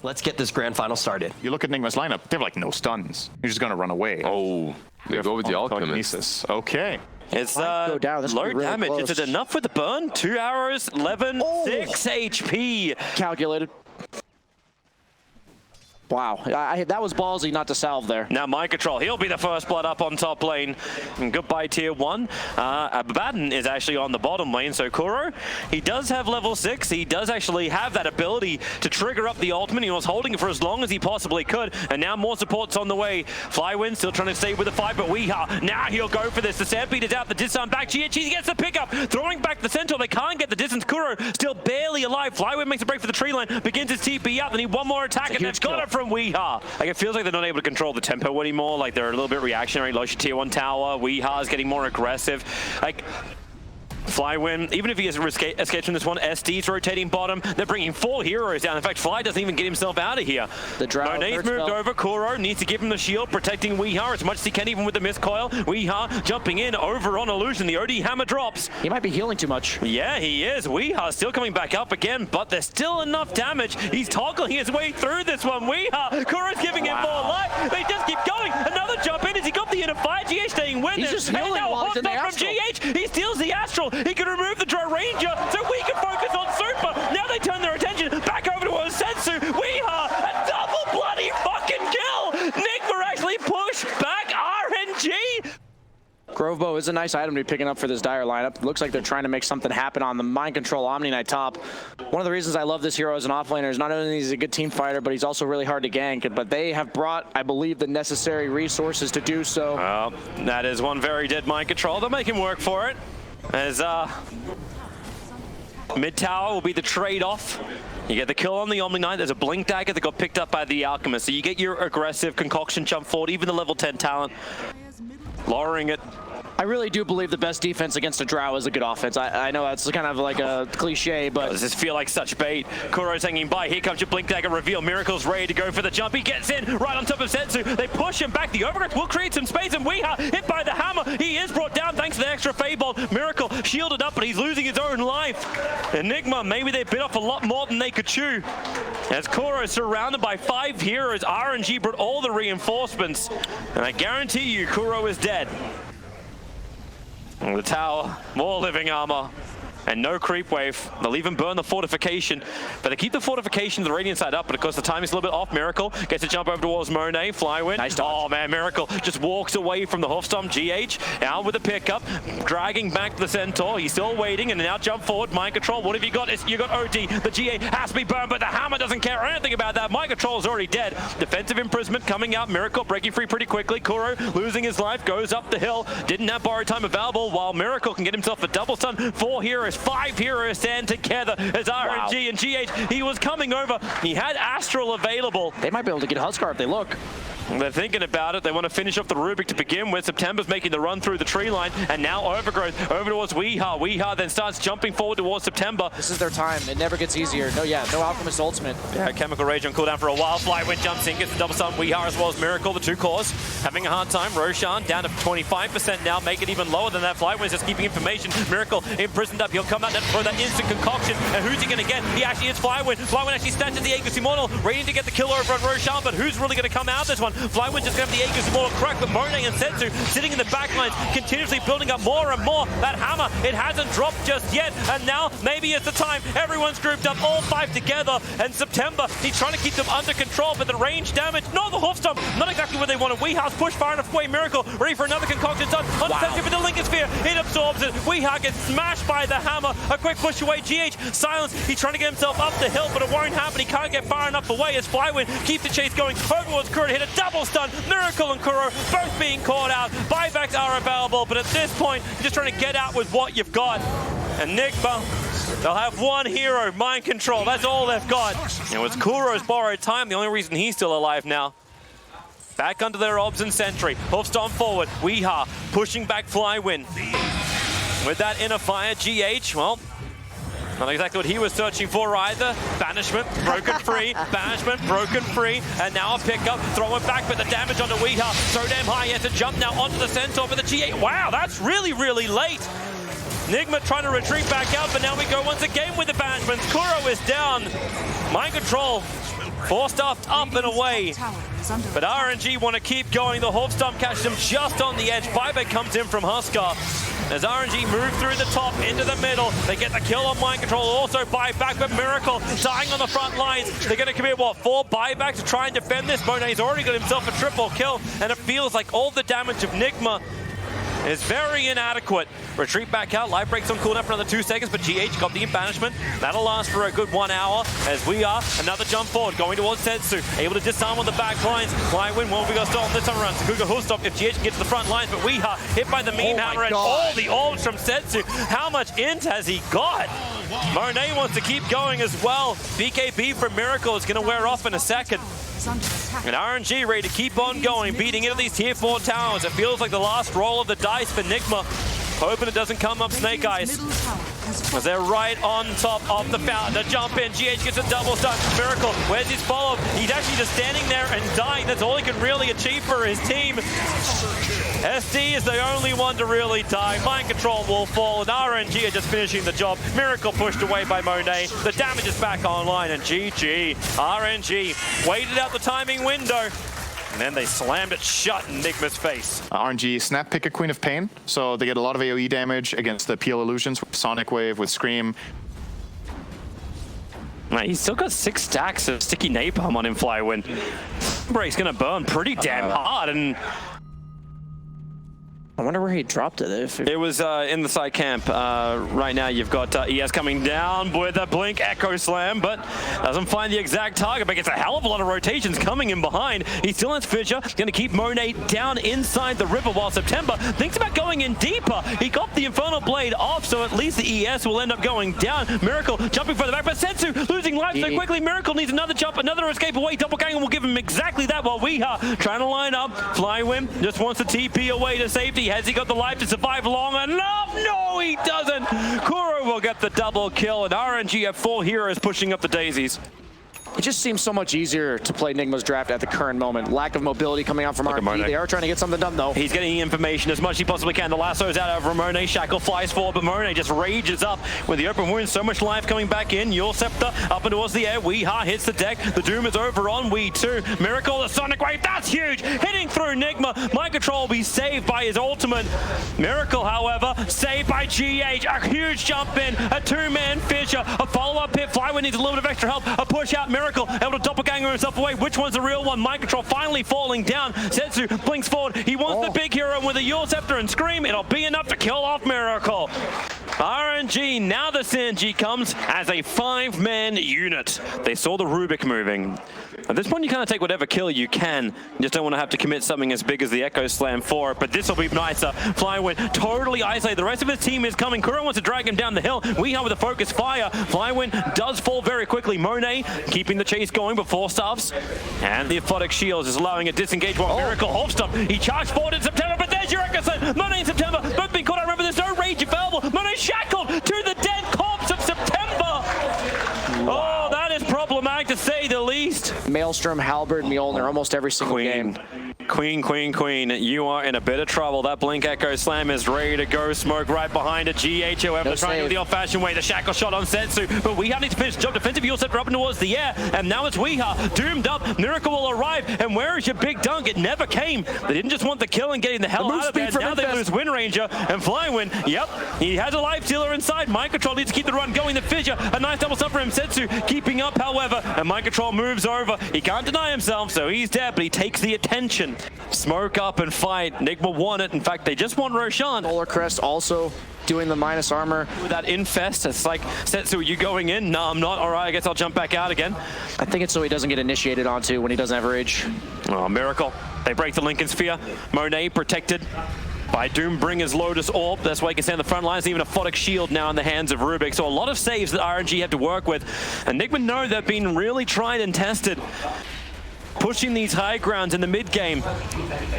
Let's get this grand final started. You look at Nigma's lineup, they have like no stuns. You're just gonna run away. Oh, they go with the alchemist. Okay. It's low damage. Is it enough with the burn? 2 arrows, 11, 6 HP. Calculated. Wow, that was ballsy not to salve there. Now Mind Control, he'll be the first blood up on top lane. And goodbye tier 1. Abaddon is actually on the bottom lane, so Kuro, he does have level 6. He does actually have that ability to trigger up the ultimate. He was holding it for as long as he possibly could, and now more support's on the way. Flywin still trying to stay with the fight, but Weeha, now he'll go for this. The Stampede is out, the disarm back. GH gets the pickup, throwing back the Centaur. They can't get the distance. Kuro still barely alive. Flywin makes a break for the tree line, begins his TP out, they need one more attack, and they've got it from Weeha. Like, it feels like they're not able to control the tempo anymore. Like, they're a little bit reactionary. Lost your tier 1 tower. Weeha is getting more aggressive. Like, Flywin, even if he escapes from this one, SD's rotating bottom. They're bringing 4 heroes down. In fact, Fly doesn't even get himself out of here. The Monet's moved over. Kuro needs to give him the shield, protecting Weeha as much as he can, even with the miscoil. Weeha jumping in over on Illusion. The OD hammer drops. He might be healing too much. Yeah, he is. Weeha still coming back up again, but there's still enough damage. He's toggling his way through this one. Weeha, Kuro's giving him more life. They just keep going. Another jump in as he got the inner fire. GH staying with him. He's just healing while he's in the Astral. From GH. He steals the Astral. He can remove the Dry Ranger so we can focus on Super. Now they turn their attention back over to Osensu. Weeha, a double bloody fucking kill. Nigma actually pushed back RNG. Grovebow is a nice item to be picking up for this Dire lineup. Looks like they're trying to make something happen on the Mind Control Omni Knight top. One of the reasons I love this hero as an offlaner is not only is he a good team fighter, but he's also really hard to gank. But they have brought, I believe, the necessary resources to do so. Well, that is one very dead Mind Control. They'll make him work for it. As mid tower will be the trade-off. You get the kill on the Omni Knight. There's a Blink Dagger that got picked up by the Alchemist. So you get your aggressive concoction jump forward, even the level 10 talent. Lowering it. I really do believe the best defense against a Drow is a good offense. I know that's kind of like a cliche, but... Does this feel like such bait? Kuro's hanging by. Here comes your Blink Dagger reveal. Miracle's ready to go for the jump. He gets in right on top of Sensu. They push him back. The Overgrowth will create some space, and Weeha hit by the hammer. He is brought down thanks to the extra Feybolt. Miracle shielded up, but he's losing his own life. Enigma, maybe they bit off a lot more than they could chew. As Kuro is surrounded by 5 heroes, RNG brought all the reinforcements. And I guarantee you, Kuro is dead. The tower, more living armor, and no creep wave. They'll even burn the fortification, but they keep the fortification, the radiant side up, but of course the time is a little bit off. Miracle gets a jump over towards Monet, Flywin. Nice dodge. Oh man, Miracle just walks away from the Hoofstorm. GH out with a pickup, dragging back the Centaur. He's still waiting, and now jump forward. Mind Control, what have you got? You got OD. The GA has to be burned, but the hammer doesn't care anything about that. Mind Control is already dead. Defensive imprisonment coming out. Miracle breaking free pretty quickly. Kuro losing his life, goes up the hill. Didn't have borrowed time available, while Miracle can get himself a double stun. 4 heroes, 5 heroes stand together as RNG and GH. He was coming over. He had Astral available. They might be able to get Huskar if they look. They're thinking about it. They want to finish off the Rubik to begin with. September's making the run through the tree line, and now Overgrowth over towards Weeha. Weeha then starts jumping forward towards September. This is their time. It never gets easier. No Alchemist ultimate. Yeah, Chemical Rage on cooldown for a while. Flywin jumps in, gets the double stun. Weeha as well as Miracle, the 2 cores, having a hard time. Roshan down to 25% now, make it even lower than that. Flywin's just keeping information. Miracle imprisoned up. He'll come out and throw that instant concoction. And who's he going to get? He actually is Flywin. Flywin actually snatches the Aegis Immortal, ready to get the kill over on Roshan, but who's really going to come out this one? Flywin's just going to have the Aegis Immortal crack, but Monet and Sensu sitting in the back lines, continuously building up more and more. That hammer, it hasn't dropped just yet, and now maybe it's the time. Everyone's grouped up, all 5 together, and September, he's trying to keep them under control, but the range damage, no, the Hoofstorm, not exactly what they wanted. Weeha's pushed far enough away. Miracle ready for another concoction done on Sensu for the Lincoln Sphere. It absorbs it. Weeha gets smashed by the hammer. A quick push away. GH silence. He's trying to get himself up the hill, but it won't happen. He can't get far enough away as Flywin keeps the chase going. Over towards Kuro to hit a double stun. Miracle and Kuro both being caught out. Buybacks are available, but at this point, you're just trying to get out with what you've got. And Nigma, they'll have 1 hero, Mind Control. That's all they've got. And with Kuro's borrowed time, the only reason he's still alive now. Back under their Obs and Sentry. Hoofstorm forward. Weeha pushing back Flywin. With that inner fire, GH, well, not exactly what he was searching for either. Banishment, broken free. Banishment, broken free. And now a pickup, throw it back, but the damage onto Weeha so damn high. He has to jump now onto the Centaur for the G8. Wow, that's really, really late. Nigma trying to retreat back out, but now we go once again with the banishments. Kuro is down. Mind Control Force-stuffed up and away. But RNG want to keep going. The Hawk Stomp catches them just on the edge. Buyback comes in from Huskar. As RNG move through the top into the middle, they get the kill on mind control. Also buyback, but Miracle dying on the front lines. They're going to commit, what, 4 buybacks to try and defend this? Monet's already got himself a triple kill, and it feels like all the damage of Nigma is very inadequate. Retreat back out, life breaks on cooldown for another 2 seconds, but GH got the banishment. That'll last for a good 1 hour as we are. Another jump forward, going towards Setsu, able to disarm on the back lines. Flywin won't be got stolen this time around. Sakuga will stop if GH can get to the front lines, but we are hit by the meme hammer and all the orbs from Setsu. How much int has he got? Monet wants to keep going as well. BKB from Miracle is going to wear off in a second. And RNG ready to keep on going, beating into these tier 4 towers. It feels like the last roll of the dice for Nigma. Hoping it doesn't come up Snake Eyes. As they're right on top of the fountain. The jump in, GH gets a double stun. Miracle, where's his follow? He's actually just standing there and dying. That's all he can really achieve for his team. SD is the only one to really die. Mind control will fall, and RNG are just finishing the job. Miracle pushed away by Monet. The damage is back online, and GG. RNG waited out the timing window. And then they slammed it shut in Nigma's face. RNG snap pick a Queen of Pain, so they get a lot of AoE damage against the PL illusions with Sonic Wave, with Scream. Man, he's still got 6 stacks of sticky napalm on him, Flywin. Break's gonna burn pretty damn hard, and I wonder where he dropped it. it was in the side camp. Right now you've got ES coming down with a Blink Echo Slam, but doesn't find the exact target, but gets a hell of a lot of rotations coming in behind. He still has Fissure, going to keep Monet down inside the river while September thinks about going in deeper. He got the Infernal Blade off, so at least the ES will end up going down. Miracle jumping further back, but Setsu losing life so quickly. Miracle needs another jump, another escape away. Doppelganger will give him exactly that while we are trying to line up. Flywin just wants to TP away to safety. Has he got the life to survive long enough? No, he doesn't. Kuro will get the double kill, and RNG have 4 heroes pushing up the daisies. It just seems so much easier to play Nigma's draft at the current moment. Lack of mobility coming out from RNG. They are trying to get something done, though. He's getting the information as much as he possibly can. The lasso's out of Ramone. Shackle flies forward, but Monet just rages up with the open wound. So much life coming back in. Your Scepter up and towards the air. Weeha hits the deck. The Doom is over on We 2. Miracle, the Sonic Wave. That's huge. Hitting through Nigma. Mind control will be saved by his ultimate. Miracle, however, saved by GH. A huge jump in. A 2-man Fissure. A follow-up hit. Flywin needs a little bit of extra help. A push out. Miracle able to doppelganger himself away. Which one's the real one? Mind control finally falling down. Setsu blinks forward. He wants the big hero, and with a Your Scepter and Scream, it'll be enough to kill off Miracle. RNG, now the synergy comes as a 5-man unit. They saw the Rubik moving. At this point, you kind of take whatever kill you can. You just don't want to have to commit something as big as the Echo Slam for it, but this will be nicer. Flywin totally isolated. The rest of his team is coming. Kuro wants to drag him down the hill. We have with a focus fire. Flywin does fall very quickly. Monet keeping the chase going before stuffs. And the Aphotic Shields is allowing a disengage while Miracle Hofstump. He charged forward in September, but there's your Echo Slam. Monet in September, both being caught out. Remember, there's no rage available. Monet shackled to the dead corpse of September. Wow. Oh, that is problematic to say the least. Maelstrom, Halberd, Mjolnir, almost every single game. Queen, you are in a bit of trouble. That Blink Echo Slam is ready to go. Smoke right behind it. GH, however, trying to do the old-fashioned way. The shackle shot on Setsu, but Weeha needs to finish the job. Defensive Your Scepter up and towards the air, and now it's Weeha doomed up. Miracle will arrive, and where is your big dunk? It never came. They didn't just want the kill and getting the hell out of there. Now they lose Wind Ranger, and Flywin, yep, he has a life stealer inside. Mind control needs to keep the run going. The Fissure, a nice double stun for him. Setsu keeping up, however, and mind control moves over. He can't deny himself, so he's dead, but he takes the attention. Smoke up and fight. Nigma won it. In fact, they just won Roshan. Solar Crest also doing the minus armor. With that infest, it's like, Setsu, are you going in? No, I'm not. All right, I guess I'll jump back out again. I think it's so he doesn't get initiated onto when he doesn't have rage. Oh, Miracle. They break the Lincoln Sphere. Monet protected by Doombringer's Lotus Orb. That's why he can stand the front lines. Even a Photic Shield now in the hands of Rubik. So a lot of saves that RNG have to work with. And Nigma know they've been really tried and tested. pushing these high grounds in the mid game.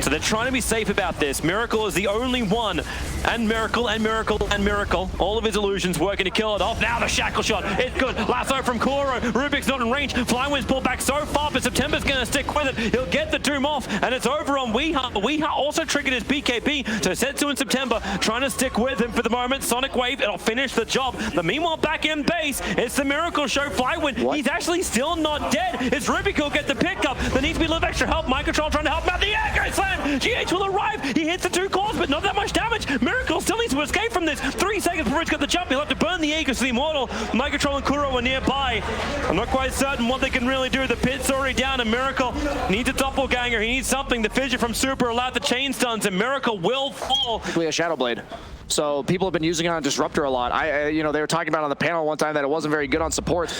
So they're trying to be safe about this. Miracle is the only one. And Miracle, and Miracle, and Miracle. All of his illusions working to kill it off. Now the shackle shot. It's good. Lasso from Kuro. Rubik's not in range. Flywind's pulled back so far, but September's going to stick with it. He'll get the Doom off, and it's over on Weeha. Weeha also triggered his BKB. So Setsu and September trying to stick with him for the moment. Sonic Wave, it'll finish the job. But meanwhile, back in base, it's the Miracle Show. Flywind, he's actually still not dead. It's Rubik who'll get the pickup. There needs to be a little extra help. Mind Control trying to help him out. The Echo Slam! GH will arrive. He hits the 2 cores, but not that much damage. Miracle still needs to escape from this. 3 seconds before he's got the jump. He'll have to burn the Aegis to the Immortal. Mind Control and Kuro are nearby. I'm not quite certain what they can really do. The pit's already down, and Miracle needs a doppelganger. He needs something. The fissure from Super allowed the chain stuns, and Miracle will fall. A Shadow Blade. So people have been using it on Disruptor a lot. You know, they were talking about on the panel one time that it wasn't very good on support.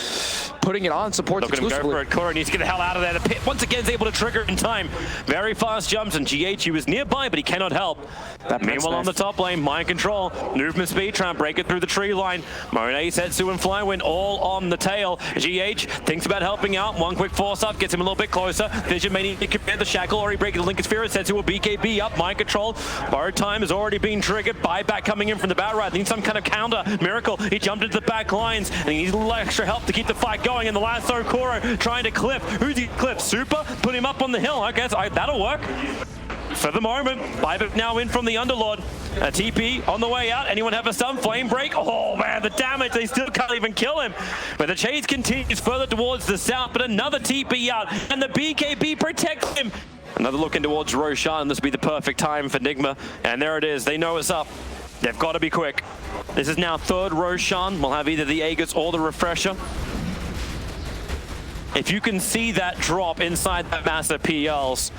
Putting it on supports exclusively. Look at him go for it. Kuro needs to get the hell out of there. The pit once again is able to trigger in time. Very fast jumps, and GH, he was nearby, but he cannot help. Meanwhile, on the top lane, Mind Control, movement speed, trying to break it through the tree line. Monet, Setsu, and Flywind all on the tail. GH thinks about helping out. One quick force up gets him a little bit closer. Vision may need to commit the shackle, already breaking the Lincoln Sphere. Setsu will BKB up. Mind Control. Borrowed time has already been triggered. Buyback coming in from the bat right. Needs some kind of counter. Miracle, he jumped into the back lines, and he needs a little extra help to keep the fight going. And the lasso, Kuro trying to clip. Who's he clip? Super? Put him up on the hill. I guess that'll work. For the moment, Buyback now in from the Underlord. A TP on the way out. Anyone have a stun? Flame break? Oh man, the damage. They still can't even kill him. But the chase continues further towards the south, but another TP out, and the BKB protects him. Another look in towards Roshan. This will be the perfect time for Nigma. And there it is. They know it's up. They've got to be quick. This is now 3rd Roshan. We'll have either the Aegis or the Refresher. If you can see that drop inside that massive PLs,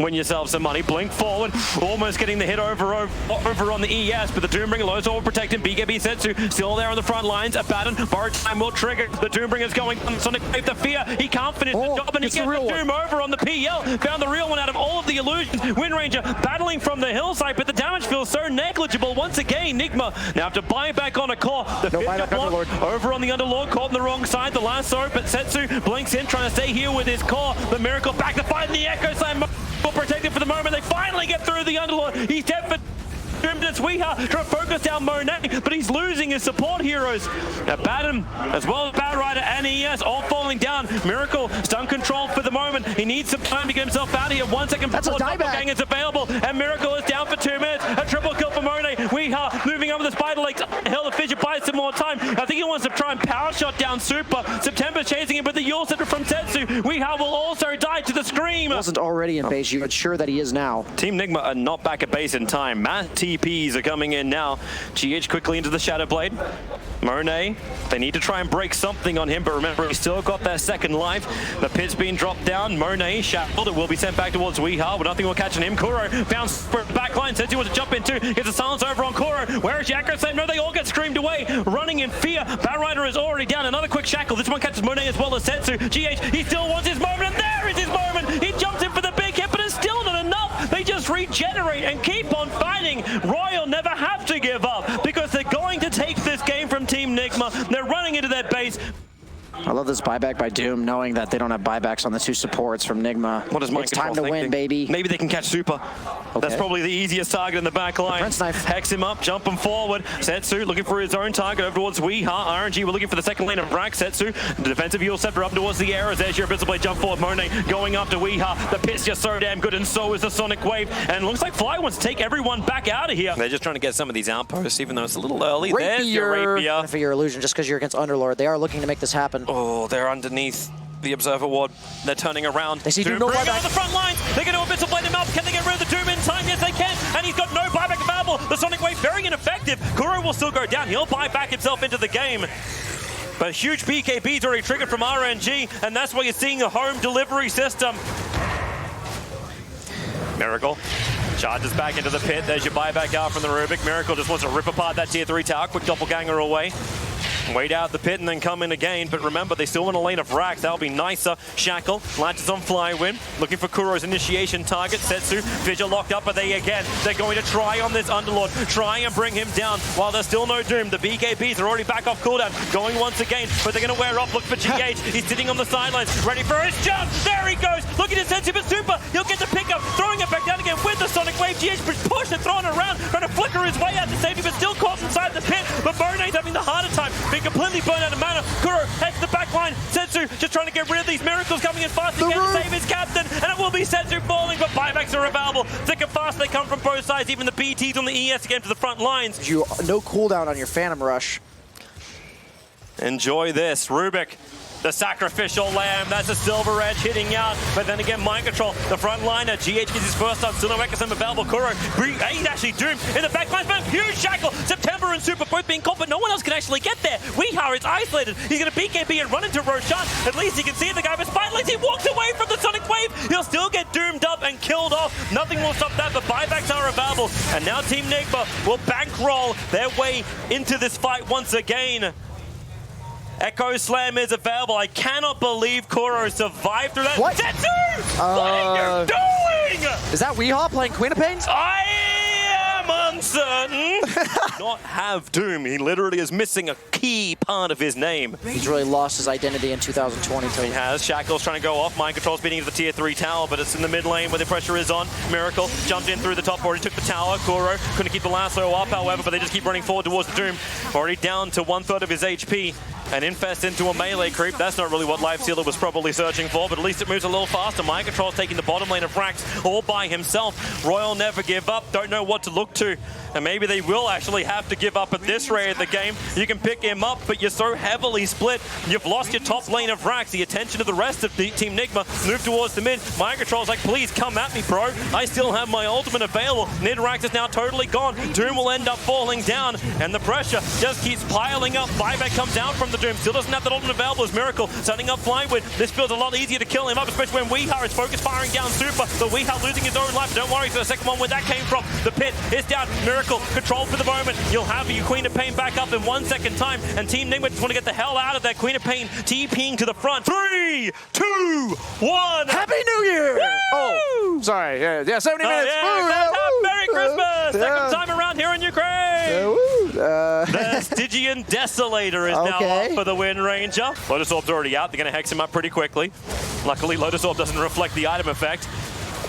win yourself some money. Blink forward, almost getting the hit over on the ES, but the Doombringer, Lowe's all protecting. BKB Setsu still there on the front lines. Abaddon, borrowed time will trigger. The Doombringer's going on Sonic Wave, the fear. He can't finish the job, and he gets the Doom over on the PL. Found the real one out of all of the illusions. Wind Ranger battling from the hillside, but the damage feels so negligible. Once again, Nigma now have to buy back on a core. The fifth block over on the Underlord, caught on the wrong side. The lasso, but Setsu blinks in, trying to stay here with his core. The Miracle back to fight in the Echo Slam. Protected for the moment. They finally get through the Underlord. He's dead for it's Weeha trying to focus down Monet, but he's losing his support heroes. Abaddon, as well as Batrider and ES, all falling down. Miracle, stun control for the moment. He needs some time to get himself out of here. 1 second before Doppelganger is available, and Miracle is down for 2 minutes. A triple kill for Monet. Weeha moving over the spider legs. Hell, the Fissure buys some more time. I think he wants to try and power shot down Super. September's chasing him, but the Yule Scepter from Setsu. Weeha will also die to the Scream. Wasn't already in base. You're sure that he is now. Team Nigma are not back at base in time. Matt TPs are coming in now. GH quickly into the Shadow Blade. Monet, they need to try and break something on him, but remember, he's still got that second life. The pit's being dropped down. Monet shackled. It will be sent back towards Weeha, but nothing will catch on him. Kuro found backline. Says he wants to jump into. Gets a silence over on Kuro. Where is Yakko? No, they all get screamed away. Running in fear. Batrider is already down. Another quick shackle. This one catches Monet as well as Setsu. GH, he still wants his moment, and there is his moment. He jumps in for the big hit, but it's still not enough. They just regenerate and keep on fighting. Royal never have to give up because they're going to take this game from Team Nigma. They're running into their base. I love this buyback by Doom, knowing that they don't have buybacks on the 2 supports from Nigma. What is Mind It's time to win, baby. Maybe they can catch Super. Okay. That's probably the easiest target in the back line. Prince Knife. Hex him up, jump him forward. Setsu looking for his own target over towards Weeha. RNG, we're looking for the second lane of Brack. Setsu, the defensive Yule Scepter up towards the air as there's your Abyssal Blade jump forward. Monet going after Weeha. The pit's just so damn good, and so is the Sonic Wave. And it looks like Fly wants to take everyone back out of here. They're just trying to get some of these outposts, even though it's a little early. There's your Rapier. For your illusion, just because you're against Underlord, they are looking to make this happen. Oh, they're underneath the Observer Ward. They're turning around. They see Doom no buyback on the front lines. They're going to Abyssal Blade him up. Can they get rid of the Doom in time? Yes, they can. And he's got no buyback available. The Sonic Wave very ineffective. Kuro will still go down. He'll buy back himself into the game. But huge BKB's already triggered from RNG, and that's why you're seeing a home delivery system. Miracle charges back into the pit. There's your buyback out from the Rubik. Miracle just wants to rip apart that tier 3 tower. Quick doppelganger away. Wait out the pit and then come in again. But remember, they still want a lane of racks. That'll be nicer. Shackle latches on Flywin, looking for Kuro's initiation target. Setsu, Fissure locked up, but they're going to try on this Underlord, try and bring him down while there's still no Doom. The BKBs are already back off cooldown, going once again, but they're going to wear off. Look for GH. He's sitting on the sidelines, ready for his jump. There he goes. Look at his sensitive super. He'll get the pickup, throwing it back down again with the Sonic Wave. GH push and throwing it around, trying to flicker his way out to safety, but still caught inside the pit. But Monet's having the harder time, being completely burned out of mana. Kuro heads to the back line. Setsu just trying to get rid of these miracles coming in fast again to save his captain, and it will be Setsu falling, but buybacks are available. Thick and fast they come from both sides, even the BTs on the ES again to the front lines. No cooldown on your Phantom Rush. Enjoy this, Rubik. The sacrificial lamb, that's a silver edge hitting out, but then again, mind control, the front liner, GH gets his first up, still no Ekasem available, Kuro, he's actually doomed in the back line, but huge shackle, September and Super both being caught, but no one else can actually get there. Weehar is isolated, he's going to BKB and run into Roshan, at least he can see the guy, but Spineless, he walks away from the Sonic Wave, he'll still get doomed up and killed off, nothing will stop that, but buybacks are available, and now Team Nigma will bankroll their way into this fight once again. Echo Slam is available. I cannot believe Kuro survived through that. What? Setsu! What are you doing? Is that Weehar playing Queen of Pains? I am uncertain. Not have Doom. He literally is missing a key part of his name. He's really lost his identity in 2020. He has. Shackle's trying to go off. Mind control's beating into the tier 3 tower, but it's in the mid lane where the pressure is on. Miracle jumped in through the top, already took the tower. Kuro couldn't keep the lasso up, however, but they just keep running forward towards the Doom. Already down to 1/3 of his HP. And Infest into a melee creep. That's not really what Lifestealer was probably searching for, but at least it moves a little faster. Mind Control's taking the bottom lane of Rax all by himself. Royal never give up. Don't know what to look to. And maybe they will actually have to give up at this rate of the game. You can pick him up, but you're so heavily split. You've lost your top lane of Rax. The attention of the rest of the Team Nigma move towards the mid. Mind Control's like, please come at me, bro. I still have my ultimate available. Mid Rax is now totally gone. Doom will end up falling down, and the pressure just keeps piling up. Buyback comes down from the Doom. Still doesn't have that ultimate available as Miracle setting up Flywin. This feels a lot easier to kill him up, especially when Weehar is focused firing down Super. The Weehar losing his own life. Don't worry for the second one where that came from. The pit is down. Miracle controlled for the moment. You'll have your Queen of Pain back up in 1 second time, and Team Nigma just want to get the hell out of there. Queen of Pain TPing to the front. 3, 2, 1. Happy New Year! Woo! Oh, sorry. Yeah, 70 minutes. Yeah, Merry Christmas! Second time around here in Ukraine! The Stygian Desolator is now up for the win, Ranger. Lotus Orb's already out. They're going to hex him up pretty quickly. Luckily, Lotus Orb doesn't reflect the item effect.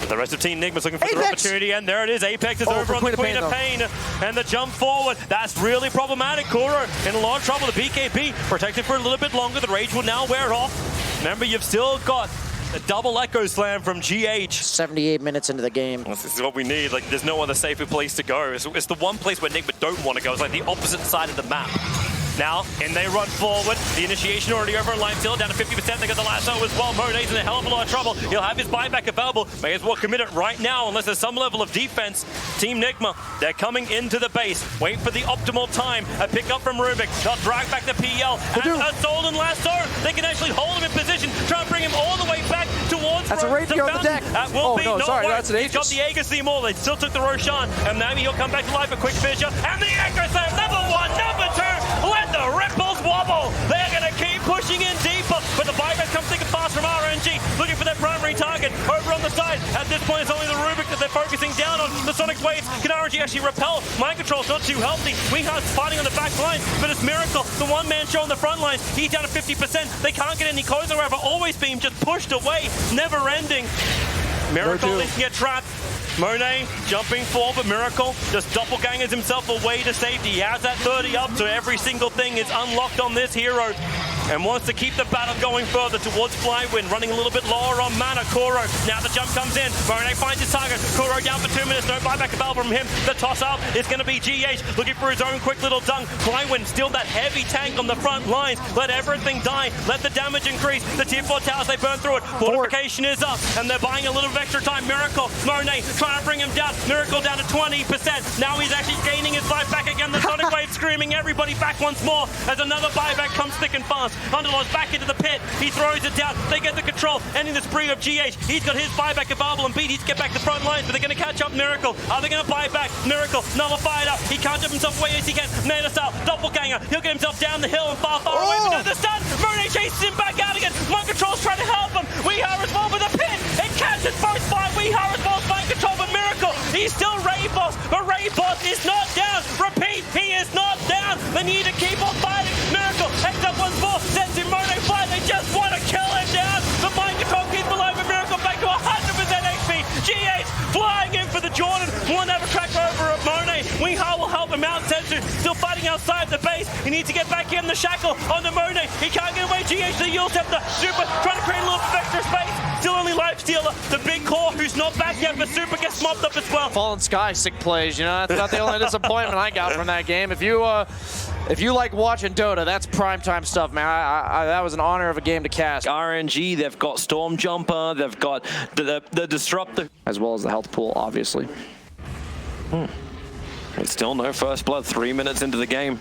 The rest of Team Nigma's looking for their opportunity, and there it is. Apex is over on the Queen of Pain, and the jump forward. That's really problematic. Kuro in a lot of trouble. The BKB protected for a little bit longer. The rage will now wear off. Remember, you've still got a double Echo Slam from GH. 78 minutes into the game. This is what we need. Like, there's no other safer place to go. It's the one place where Nigma don't want to go. It's like the opposite side of the map. Now, and they run forward. The initiation already over on Lifestealer, down to 50%. They got the lasso as well. Monet's in a hell of a lot of trouble. He'll have his buyback available. May as well commit it right now, unless there's some level of defense. Team Nigma, they're coming into the base. Wait for the optimal time. A pick up from Rubik. They'll drag back the PL. And a Solon lasso. They can actually hold him in position, try and bring him all the way back towards That's a rapier on the deck. That will be no, sorry, worse. that's an He's got the Aegis theme all. They still took the Roshan. And maybe he'll come back to life. A quick Fissure. And the Echo Slam. Number 1, number 2. Let the ripples wobble. They're going to keep pushing in deeper, but the buyback comes thick and fast from RNG, looking for their primary target over on the side. At this point, it's only the Rubik that they're focusing down on. The Sonic Waves, can RNG actually repel? Mind Control's not too healthy. Weehar's fighting on the back line, but it's Miracle, the one-man show on the front lines. He's down to 50%. They can't get any closer, however. Always being just pushed away, never ending. Miracle is get trapped. Monet jumping forward, but Miracle just doppelgangers himself away to safety. He has that 30 up, so every single thing is unlocked on this hero. And wants to keep the battle going further towards Flywin, running a little bit lower on mana. Kuro, now the jump comes in. Monet finds his target. Kuro down for 2 minutes, no buyback available from him. The toss up is going to be GH, looking for his own quick little dunk. Flywin still that heavy tank on the front lines. Let everything die, let the damage increase. The tier 4 towers, they burn through it. Fortification is up, and they're buying a little bit of extra time. Miracle, Monet trying to bring him down. Miracle down to 20%. Now he's actually gaining his life back again. The Sonic Wave screaming everybody back once more as another buyback comes thick and fast. Underlord's back into the pit. He throws it down. They get the control. Ending the spree of GH. He's got his buyback of Barbel and Beat. He's get back the front lines, but they're going to catch up Miracle. Are they going to buy back? Miracle nullified up. He can't jump himself away as he can. Meta style. Doppelganger. He'll get himself down the hill and far away. But the stun. Monet chases him back out again. Mind Control's trying to help him. Weehar as well with a pit. It catches both by Weehar as well as Mind Control, but Miracle. He's still Ray Boss, but Ray Boss is not down. Repeat, he is not down. They need to keep on fighting. Miracle heads up once more. Sends him Monet fly. They just want to kill him down. The Mind Control keeps below, but Miracle back to 100% HP. GH flying in for the Jordan. One have a crack over at Monet. Weehar will help him out. Sensu still fighting outside the base. He needs to get back in the shackle onto Monet. He can't get away. GH the Yule Scepter. Super trying to create a little bit of extra space. Still only life stealer. The big core who's not back yet, but Super gets mopped up as well. Fallen Sky, sick plays. You know, that's not the only disappointment I got from that game. If you like watching Dota, that's primetime stuff, man. That was an honor of a game to cast. RNG, they've got Storm Jumper, they've got the Disruptor. As well as the health pool, obviously. It's still no first blood, 3 minutes into the game.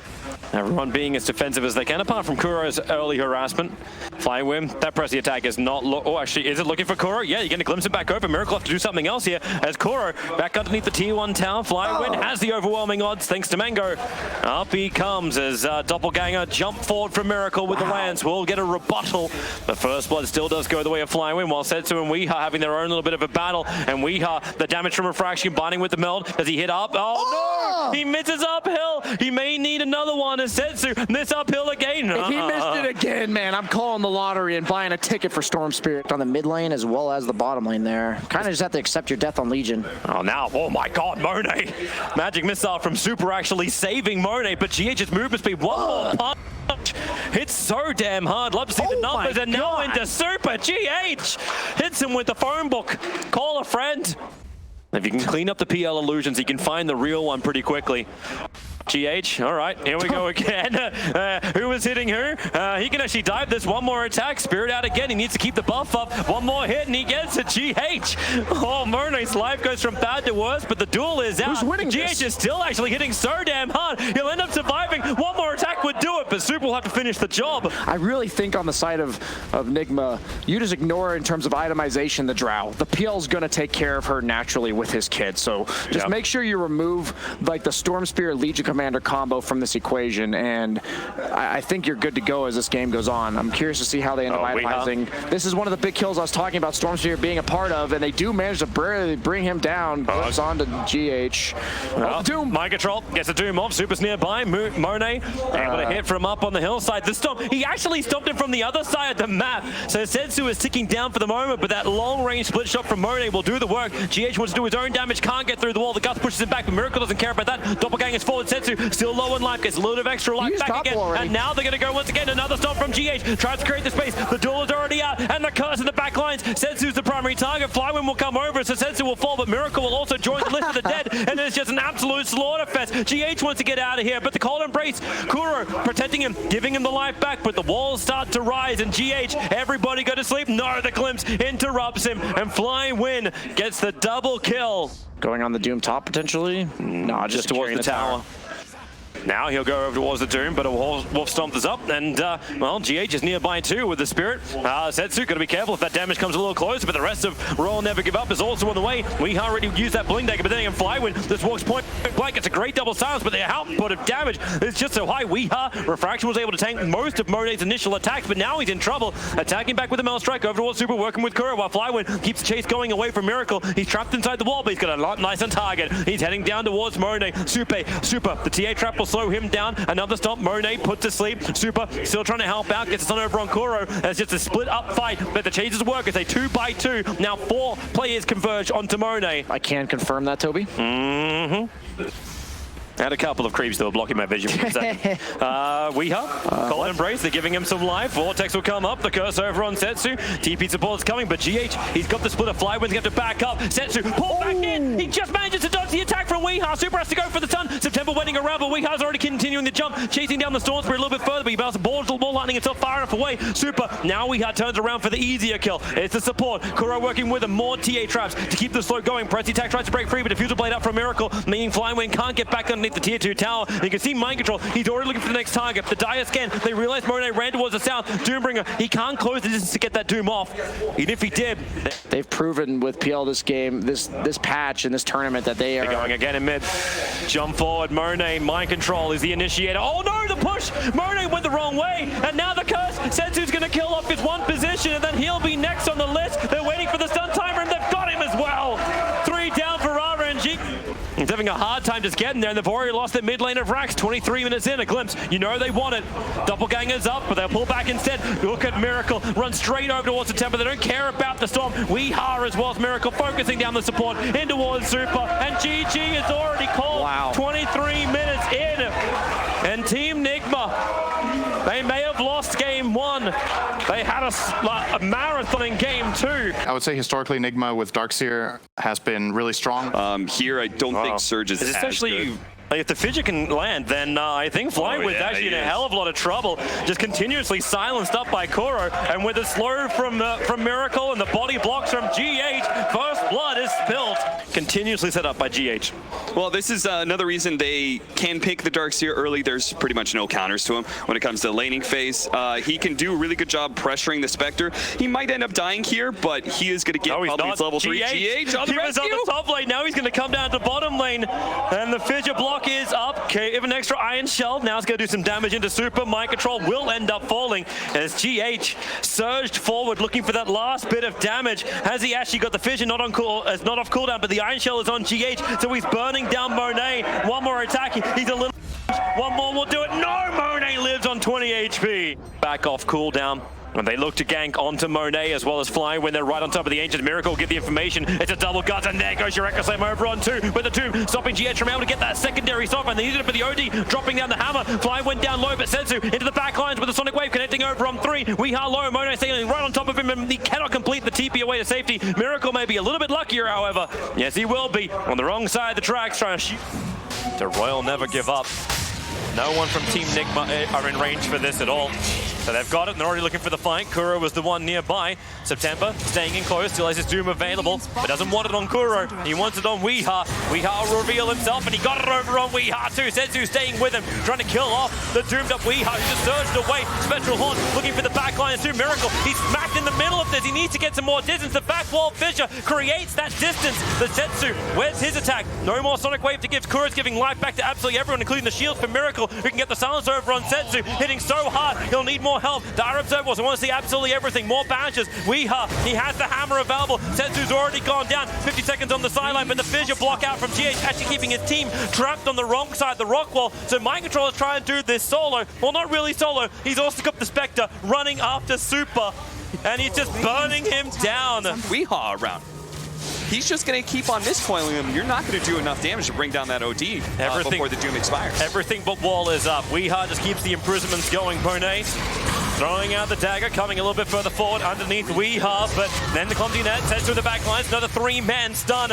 Everyone being as defensive as they can, apart from Kuro's early harassment. Flywim, that pressy attack is not oh, actually, is it looking for Kuro? Yeah, you're going to glimpse it back over. Miracle have to do something else here, as Kuro back underneath the T1 tower. Flywim has the overwhelming odds, thanks to Mango. Up he comes as Doppelganger jump forward from Miracle with the lance. We'll get a rebuttal. The first blood still does go the way of Flywim, while Setsu and Weehar having their own little bit of a battle. And Weehar, the damage from Refraction combining with the meld. Does he hit up? Oh no! He misses uphill. He may need another one. Setsu, miss uphill again. If he missed it again, man, I'm calling the lottery and buying a ticket for Storm Spirit on the mid lane as well as the bottom lane there. Kind of just have to accept your death on Legion. Oh, now, oh my god, Monet. Magic missile from Super actually saving Monet, but GH's movement speed, one more punch. Hits so damn hard. Love to see the numbers, and now into Super. GH hits him with the phone book. Call a friend. If you can clean up the PL illusions, you can find the real one pretty quickly. GH, all right, here we go again. Who was hitting who? He can actually dive this. One more attack. Spirit out again. He needs to keep the buff up. One more hit, and he gets it. GH. Oh, Monet's life goes from bad to worse, but the duel is out. Who's winning GH this? is still actually hitting so damn hard. He'll end up surviving. One more attack would do it, but Super will have to finish the job. I really think on the side of Nigma, you just ignore in terms of itemization the Drow. The PL's going to take care of her naturally with his kid, so just make sure you remove like the Storm Spirit Legion Commander combo from this equation, and I think you're good to go as this game goes on. I'm curious to see how they end up itemizing. This is one of the big kills I was talking about Storm Spirit being a part of, and they do manage to barely bring him down. Blips onto GH. Doom. Mind Control gets a Doom off. Super's nearby. Monet able to hit from up on the hillside. The stomp, he actually stopped him from the other side of the map. So Sensu is ticking down for the moment, but that long range split shot from Monet will do the work. GH wants to do his own damage, can't get through the wall. The Gus pushes him back, but Miracle doesn't care about that. Doppelganger's forward. Sensu still low on life, gets a little bit of extra life back again. And now they're going to go once again. Another stop from GH. Tries to create the space. The duel is already out, and the curse in the back lines. Sensu's the primary target. Flywin will come over, so Sensu will fall, but Miracle will also join the list of the dead, and it's just an absolute slaughter fest. GH wants to get out of here, but the cold embrace. Kuro protecting him, giving him the life back, but the walls start to rise, and GH, everybody go to sleep. No, the glimpse interrupts him, and Flywin gets the double kill. Going on the Doom top potentially? No, just towards the tower. Now he'll go over towards the Doom, but a Wolf Stomp is up, and, well, GH is nearby too with the Spirit. Setsu, gotta be careful if that damage comes a little closer, but the rest of Royal Never Give Up is also on the way. We already used that Bling Dagger, but then again, Flywin just walks point blank. It's a great double silence, but the output of damage is just so high. Refraction was able to tank most of Monet's initial attacks, but now he's in trouble. Attacking back with the Mel Strike over towards Super, working with Kuro, while Flywin keeps the chase going away from Miracle. He's trapped inside the wall, but he's got a lot nice on target. He's heading down towards Monet. Super, the TA trap will slow him down. Another stop. Monet put to sleep. Super still trying to help out. Gets his son over on Kuro. It's just a split up fight, but the chases work. It's a 2-by-2. Now 4 players converge onto Monet. I can confirm that, Toby. Had a couple of creeps that were blocking my vision for a second. Weehar, Cold Embrace, they're giving him some life. Vortex will come up, the curse over on Setsu. TP support's coming, but GH, he's got the split of Flywin's going to back up. Setsu, pull back in. He just manages to dodge the attack from Weehar. Super has to go for the sun. September waiting around, but Weehar's already continuing the jump, chasing down the Storm Spirit a little bit further, but he bounces the ball lightning himself far enough away. Super, now Weehar turns around for the easier kill. It's the support. Kuro working with him, more TA traps to keep the slow going. Press attack tries to break free, but Diffuser Blade up from Miracle, meaning Flywin can't get back underneath underneath the tier 2 tower. You can see Mind Control. He's already looking for the next target. The Dire scan. They realize Monet ran towards the south. Doombringer. He can't close the distance to get that Doom off. Even if he did. They've proven with PL this game, this patch and this tournament that they are... They're going again in mid. Jump forward. Monet. Mind Control is the initiator. Oh no, the push! Monet went the wrong way. And now the curse. Sensu's going to kill off his one position and then he'll be next on the list. They're waiting for the stun timer and they've got him as well. 3 down for RNG. He's having a hard time just getting there, and they've already lost their mid lane of Rax. 23 minutes in, a glimpse. You know they want it. Doppelganger's up, but they'll pull back instead. Look at Miracle, run straight over towards the temple. They don't care about the storm. Weeha as well as Miracle focusing down the support in towards Super, and GG is already called. Wow. 23 minutes in, and Team Nigma, they may have lost game 1. They had a marathon in game 2. I would say historically Nigma with Darkseer has been really strong. Here, I don't think Surge is especially good. If the Fidget can land, then I think Flywind's actually in a hell of a lot of trouble. Just continuously silenced up by Kuro, and with a slow from Miracle and the body blocks from GH, first blood is spilled. Continuously set up by GH. Well, this is another reason they can pick the Darkseer early. There's pretty much no counters to him when it comes to the laning phase. He can do a really good job pressuring the Spectre. He might end up dying here, but he is going to get probably his level 3. GH on the rescue. He was on the top lane, now he's going to come down to bottom lane, and the Fidget block is up. Okay, even an extra Iron Shell. Now it's going to do some damage into Super. Mind Control will end up falling as GH surged forward looking for that last bit of damage. Has he actually got the Fission not off cooldown, but the Iron Shell is on GH, so he's burning down Monet. One more attack. He's a little... One more will do it. No! Monet lives on 20 HP. Back off cooldown. And they look to gank onto Monet as well as Fly when they're right on top of the Ancient. Miracle will give the information. It's a double guts, and there goes your Echo Slam over on 2 with the Tomb, stopping GH from able to get that secondary stop, and they needed it for the OD, dropping down the hammer. Fly went down low, but Sensu into the back lines with the Sonic Wave connecting over on 3. Weeha low, Monet sailing right on top of him, and he cannot complete the TP away to safety. Miracle may be a little bit luckier, however. Yes, he will be on the wrong side of the tracks, trying to shoot. The Royal never give up. No one from Team Nigma are in range for this at all. So they've got it, and they're already looking for the fight. Kuro was the one nearby. September staying in close, still has his Doom available, but doesn't want it on Kuro. He wants it on Weeha. Weeha will reveal himself, and he got it over on Weeha too. Sensu staying with him, trying to kill off the doomed up Weeha, who just surged away. Spectral Horn looking for the backline too. Miracle, he's smacked in the middle of this. He needs to get some more distance. The back wall Fissure creates that distance. The Setsu, where's his attack? No more Sonic Wave to give. Kuro's giving life back to absolutely everyone, including the shield for Miracle, who can get the silence over on Setsu, hitting so hard, he'll need more help. The Arab Observers want to see absolutely everything. More banishes. Weeha, he has the hammer available. Setsu's already gone down. 50 seconds on the sideline, but the Fissure block out from GH, actually keeping his team trapped on the wrong side, the rock wall. So Mind Control is trying to do this solo. Well, not really solo. He's also got the Spectre running after Super, and he's just burning him down. Weeha around. He's just going to keep on miscoiling him. You're not going to do enough damage to bring down that OD before the Doom expires. Everything but wall is up. Weeha just keeps the imprisonments going. Monet throwing out the dagger, coming a little bit further forward underneath Weeha, but then the clumsy net sets through the back lines. Another 3-man stun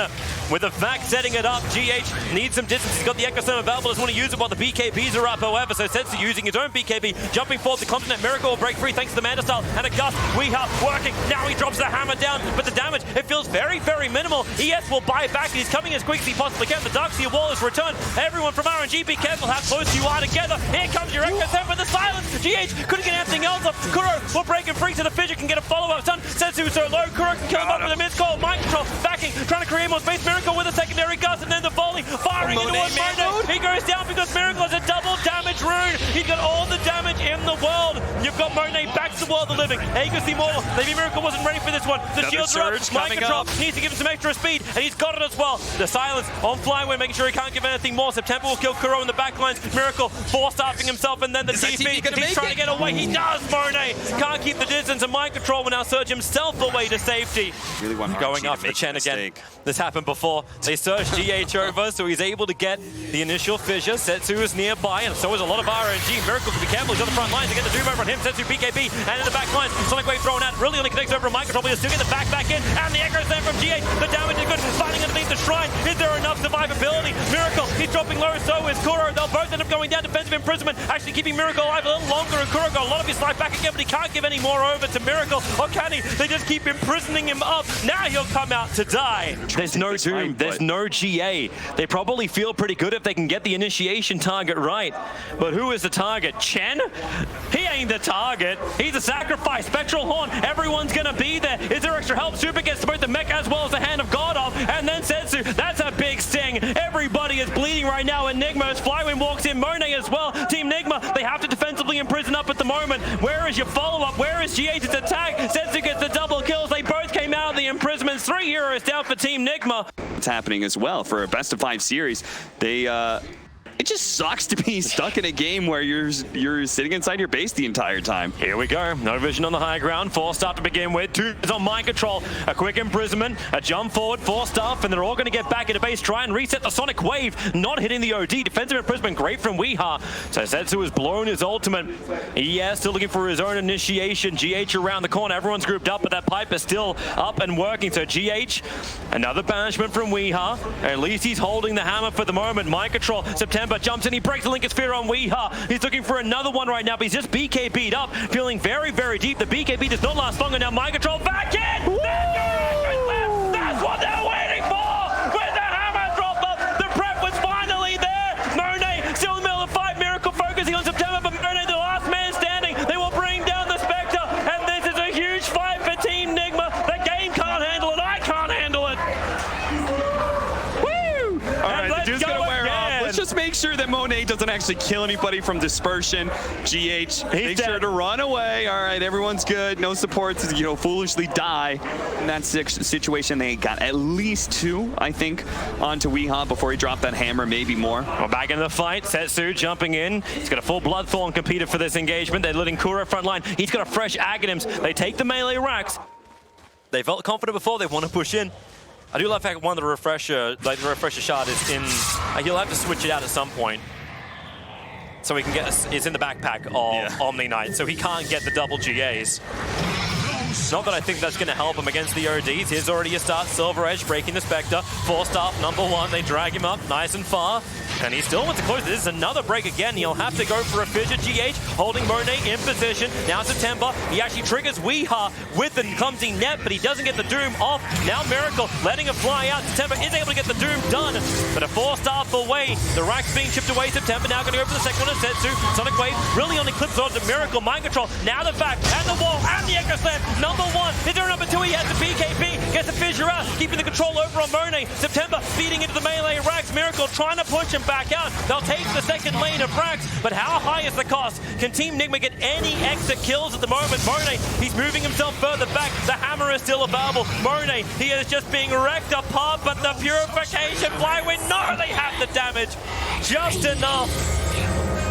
with the Vac setting it up. GH needs some distance. He's got the Echo Slam available. Doesn't want to use it while the BKBs are up, however, so Setsu using his own BKB, jumping forward. The clumsy net Miracle will break free thanks to the Manta Style and a gust. Weeha working. Now he drops the hammer down, but the damage, it feels very, very minimal. ES will buy back, and he's coming as quick as he possibly can. The Darkseer wall is returned. Everyone from RNG, be careful how close you are together. Here comes your Echo Slam with the silence. GH couldn't get anything else up. Kuro will break him free, so the Fissure can get a follow-up stun. Setsu so low, Kuro can kill him up with a mid-call. Mind Control backing, trying to create more space. Miracle with a secondary gust, and then the volley firing into one Monet. He goes down because Miracle has a double damage rune. He's got all the damage in the world. You've got Monet back to the world of living. Aegis Immortal. Maybe Miracle wasn't ready for this one. The shields are up. Mind Control needs to give him some extra speed, and he's got it as well. The silence on Flywind, making sure he can't give anything more. September will kill Kuro in the backlines. Miracle force-staffing himself, and then the TP. He's trying to get away. He does, Monet. Can't keep the distance, and Mind Control will now surge himself away to safety. Really going after the Chen again. This happened before. They surged GH over, so he's able to get the initial Fissure. Setsu is nearby, and so is a lot of RNG. Miracle can be careful. He's on the front lines to get the Doom over on him. Setsu BKB, and in the back lines, Sonic Wave thrown out. Really only connects over Mind Control, but he'll still get the back in, and the Echo Slam from GH. The damage is good. Fighting underneath the shrine. Is there enough survivability? Miracle, he's dropping low, so is Kuro. They'll both end up going down. Defensive imprisonment, actually keeping Miracle alive a little longer, and Kuro got a lot of his life back again, but he can't give any more over to Miracle. Or can he? They just keep imprisoning him up. Now he'll come out to die. There's no Doom, there's no GA. They probably feel pretty good if they can get the initiation target right. But who is the target? Chen? He ain't the target. He's a sacrifice. Spectral Horn, everyone's gonna be there. Is there extra help? Super gets both the mech as well as the Hand of God off, and then Setsu. That's a big sting. Everybody is bleeding right now, and Nigma, as Flywind walks in, Monet as well. Team Nigma, they have to defensively imprison up at the moment. Where is your follow-up? Where is GH's attack? Setsu gets the double kills. They both came out of the imprisonments. 3 heroes down for Team Nigma. It's happening as well for a best-of-5 series. They, it just sucks to be stuck in a game where you're sitting inside your base the entire time. Here we go. No vision on the high ground. 4-star to begin with. 2 is on mind control. A quick imprisonment. A jump forward. 4-star. And they're all going to get back into base. Try and reset the Sonic Wave. Not hitting the OD. Defensive imprisonment. Great from Weeha. So Setsu has blown his ultimate. Yeah, still looking for his own initiation. GH around the corner. Everyone's grouped up, but that pipe is still up and working. So GH, another banishment from Weeha. At least he's holding the hammer for the moment. Mind control. September jumps in, he breaks the Lincoln Sphere on Weeha. He's looking for another one right now, but he's just BKB'd up, feeling very, very deep. The BKB does not last long, and now Mind Control back in! That's what they're waiting for! With the hammer drop up, the prep was finally there! Monet still in the middle of the fight, Miracle focusing on September, but Monet, the last man standing. They will bring down the Spectre, and this is a huge fight for Team Nigma. The game can't handle it, I can't handle it! Woo! Alright, the dude's gonna wear off. Let's just make sure that Monet doesn't actually kill anybody from dispersion. GH, make sure to run away. All right, everyone's good. No supports, you know, foolishly die. In that situation, they got at least 2, I think, onto Weeha before he dropped that hammer, maybe more. Well, back into the fight. Setsu jumping in. He's got a full Bloodthorn competed for this engagement. They're letting Kuro front line. He's got a fresh Aghanims. They take the melee racks. They felt confident before. They want to push in. I do love the fact one of the refresher, like the refresher shard is in. He'll have to switch it out at some point, so he can get. It's in the backpack of Omni Knight, so he can't get the double GAs. Not that I think that's going to help him against the ODs. Here's already a start. Silver Edge breaking the Spectre. 4-star, #1. They drag him up nice and far. And he still wants to close. This is another break again. He'll have to go for a fissure. GH holding Monet in position. Now September. He actually triggers Weeha with the clumsy net, but he doesn't get the Doom off. Now Miracle letting him fly out. September is able to get the Doom done. But a 4-star for Wei. The rack's being chipped away. September now going to go for the second one. Setsu. Sonic Wave really only clips onto Miracle. Mind control. Now the back and the wall and the Echo Slam. #1. Is there a #2? He has the BKB. Gets the fissure out. Keeping the control over on Monet. September feeding into the melee racks. Miracle trying to push him back out. They'll take the second lane of racks, but how high is the cost? Can Team Nigma get any extra kills at the moment? Monet, he's moving himself further back. The hammer is still available. Monet, he is just being wrecked apart, but the purification Flywind, no, they have the damage. Just enough.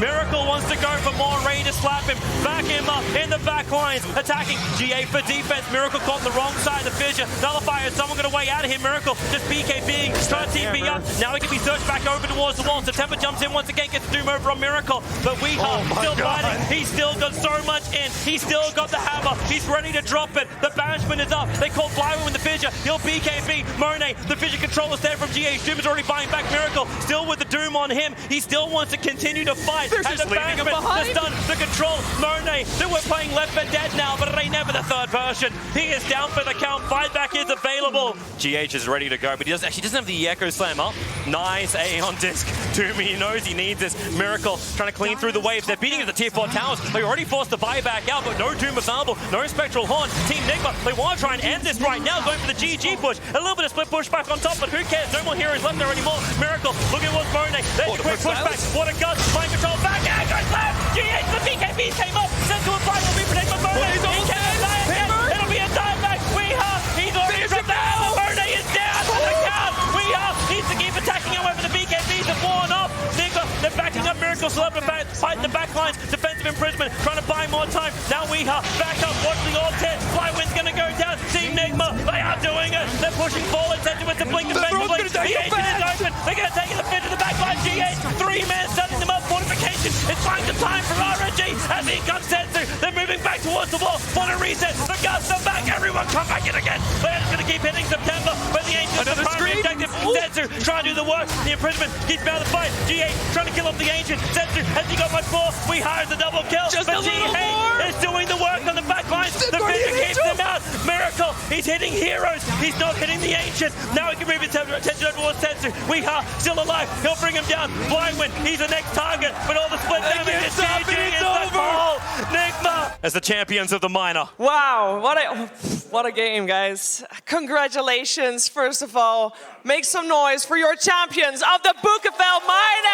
Miracle wants to go for more, ready to slap him, back him up in the back lines, attacking GA for defense. Miracle caught on the wrong side of the fissure. Nullifier, someone going to way out of here. Miracle just BKBing, trying to TP up. Now he can be searched back over towards the wall. September jumps in once again, gets Doom over on Miracle, but Weeha still fighting. He's still got so much in. He's still got the hammer. He's ready to drop it. The banishment is up. They call Flywind with the fissure. He'll BKB. Monet, the fissure control is there from GH. Doom is already buying back Miracle. Still with the Doom on him. He still wants to continue to fight. They're just leaving him behind. The stun, the control, Monet. So we're playing Left 4 Dead now, but it ain't never the third version. He is down for the count. Fight back is available. GH is ready to go, but he doesn't have the Echo Slam up. Nice A on disc. Doom, he knows he needs this. Miracle trying to clean through the waves. They're beating at the tier 4 towers. They're already forced to buy back out, but no Doom available. No Spectral Horn. Team Nigma, they want to try and end this right now, going for the GG push. A little bit of split push back on top, but who cares? No more heroes left there anymore. Miracle looking towards Monet. There's a quick pushback. What a gut. Mind control back. Echo Slam. GH, the BKBs came up. Sent to a fight. Will be protected by Monet. He can't die again. It'll be a dive-back. Weeha, he's already dropped the hammer. Monet is down for the count. Weeha needs to keep attacking. However, the BKBs have worn off. Nigma, they're backing up. Miracle still up to fight in the back lines. Defensive imprisonment, trying to buy more time. Now Weeha back up. Watch the all 10. Flywind's going to go down. Team Nigma, they are doing it. They're pushing forward. Sent to blink defensively. The agent is open. They're going to take it the fit to the back line. GH, 3-man setting them up. Fortification. It's finding the time for RNG as he comes Setsu. They're moving back towards the wall. Want to reset. The Gus them back. Everyone come back in again. Land's going to keep hitting September, but the Ancient's the primary objective. Zetsu trying to do the work. The imprisonment keeps out of the fight. G8 trying to kill off the Ancient. Zetsu, has he got much more? We hired the double kill. Just but a little more. G8 is doing the work on the back line. The Fissure keeps him out. Miracle, he's hitting heroes. He's not hitting the Ancient. Now he can move his attention over towards Zetsu. Weehaw still alive. He'll bring him down. Blindwind, he's the next target. But all the split damage is GG. It's over. Nigma as the champions of the minor. Wow, what a game, guys. Congratulations, first of all. Make some noise for your champions of the Bukovel Minor.